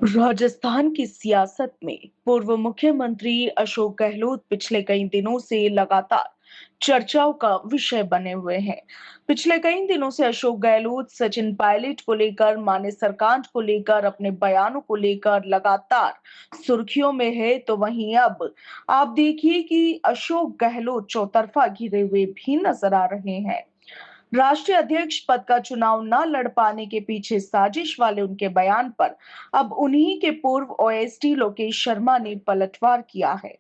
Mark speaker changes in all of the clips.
Speaker 1: राजस्थान की सियासत में पूर्व मुख्यमंत्री अशोक गहलोत पिछले कई दिनों से लगातार चर्चाओं का विषय बने हुए हैं। पिछले कई दिनों से अशोक गहलोत सचिन पायलट को लेकर, माने सरकांड को लेकर, अपने बयानों को लेकर लगातार सुर्खियों में है। तो वहीं अब आप देखिए कि अशोक गहलोत चौतरफा घिरे हुए भी नजर आ रहे हैं। राष्ट्रीय अध्यक्ष पद का चुनाव न लड़ पाने के पीछे साजिश वाले उनके बयान पर अब उन्हीं के पूर्व ओएसडी लोकेश शर्मा ने पलटवार किया है।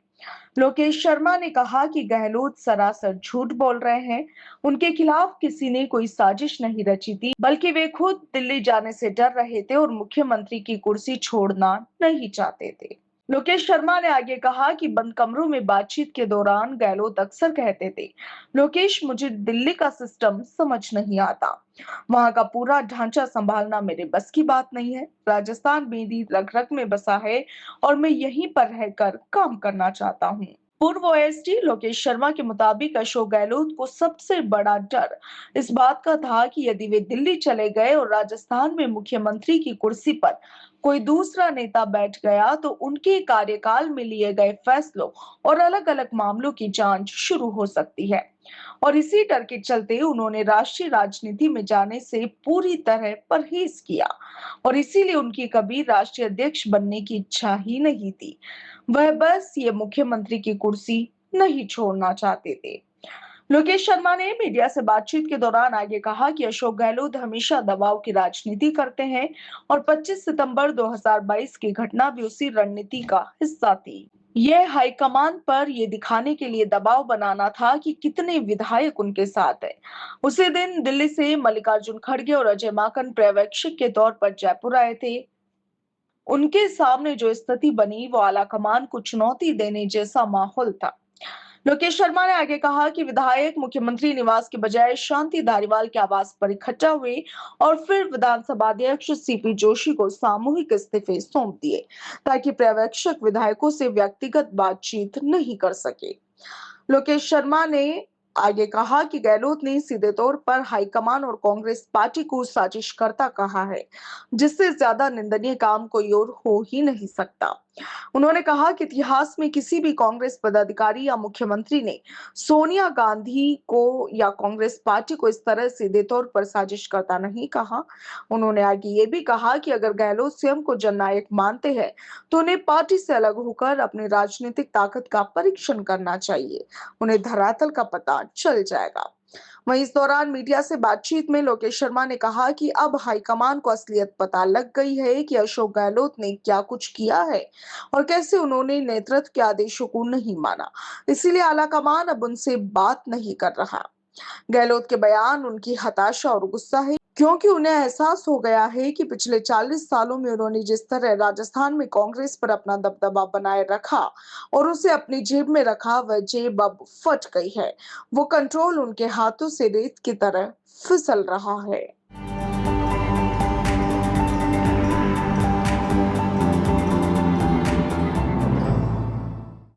Speaker 1: लोकेश शर्मा ने कहा कि गहलोत सरासर झूठ बोल रहे हैं। उनके खिलाफ किसी ने कोई साजिश नहीं रची थी, बल्कि वे खुद दिल्ली जाने से डर रहे थे और मुख्यमंत्री की कुर्सी छोड़ना नहीं चाहते थे। लोकेश शर्मा ने आगे कहा कि बंद कमरों में बातचीत के दौरान गहलोत अक्सर कहते थे, लोकेश, मुझे दिल्ली का सिस्टम समझ नहीं आता, वहां का पूरा ढांचा संभालना मेरे बस की बात नहीं है। राजस्थान मेरी रग रग में बसा है और मैं यहीं पर रहकर काम करना चाहता हूँ। पूर्व ओएसडी लोकेश शर्मा के मुताबिक अशोक गहलोत को सबसे बड़ा डर इस बात का था कि यदि वे दिल्ली चले गए और राजस्थान में मुख्यमंत्री की कुर्सी पर कोई दूसरा नेता बैठ गया तो उनके कार्यकाल में लिए गए फैसलों और अलग अलग मामलों की जांच शुरू हो सकती है। और इसी डर के चलते उन्होंने राष्ट्रीय राजनीति में जाने से पूरी तरह परहेज किया और इसीलिए उनकी कभी राष्ट्रीय अध्यक्ष बनने की इच्छा ही नहीं थी। वह बस ये मुख्यमंत्री की कुर्सी नहीं छोड़ना चाहते थे। लोकेश शर्मा ने मीडिया से बातचीत के दौरान आगे कहा कि अशोक गहलोत हमेशा दबाव की राजनीति करते हैं और 25 सितंबर 2022 की घटना भी उसी रणनीति का हिस्सा थी। यह हाईकमान पर यह दिखाने के लिए दबाव बनाना था कि कितने विधायक उनके साथ हैं। उसी दिन दिल्ली से मल्लिकार्जुन खड़गे और अजय माकन पर्यवेक्षक के तौर पर जयपुर आए थे। उनके सामने जो स्थिति बनी वो आलाकमान को चुनौती देने जैसा माहौल था। लोकेश शर्मा ने आगे कहा कि विधायक मुख्यमंत्री निवास के बजाय शांति धारीवाल के आवास पर इकट्ठा हुए और फिर विधानसभा अध्यक्ष सीपी जोशी को सामूहिक इस्तीफे सौंप दिए ताकि पर्यवेक्षक विधायकों से व्यक्तिगत बातचीत नहीं कर सके। लोकेश शर्मा ने आगे कहा कि गहलोत ने सीधे तौर पर हाईकमान और कांग्रेस पार्टी को साजिशकर्ता कहा है, जिससे ज्यादा निंदनीय काम कोई और हो ही नहीं सकता। उन्होंने कहा कि इतिहास में किसी भी कांग्रेस पदाधिकारी या मुख्यमंत्री ने सोनिया गांधी को या कांग्रेस पार्टी को इस तरह सीधे तौर पर साजिशकर्ता नहीं कहा। उन्होंने आगे ये भी कहा कि अगर गहलोत स्वयं को जननायक मानते हैं तो उन्हें पार्टी से अलग होकर अपनी राजनीतिक ताकत का परीक्षण करना चाहिए। उन्हें धरातल का पता चल जाएगा। वहीं इस दौरान मीडिया से बातचीत में लोकेश शर्मा ने कहा कि अब हाईकमान को असलियत पता लग गई है कि अशोक गहलोत ने क्या कुछ किया है और कैसे उन्होंने नेतृत्व के आदेशों को नहीं माना। इसीलिए आलाकमान अब उनसे बात नहीं कर रहा। गहलोत के बयान उनकी हताशा और गुस्सा है, क्योंकि उन्हें एहसास हो गया है कि पिछले 40 सालों में उन्होंने जिस तरह राजस्थान में कांग्रेस पर अपना दबदबा बनाए रखा और उसे अपनी जेब में रखा, वह जेब अब फट गई है। वो कंट्रोल उनके हाथों से रेत की तरह फिसल रहा है।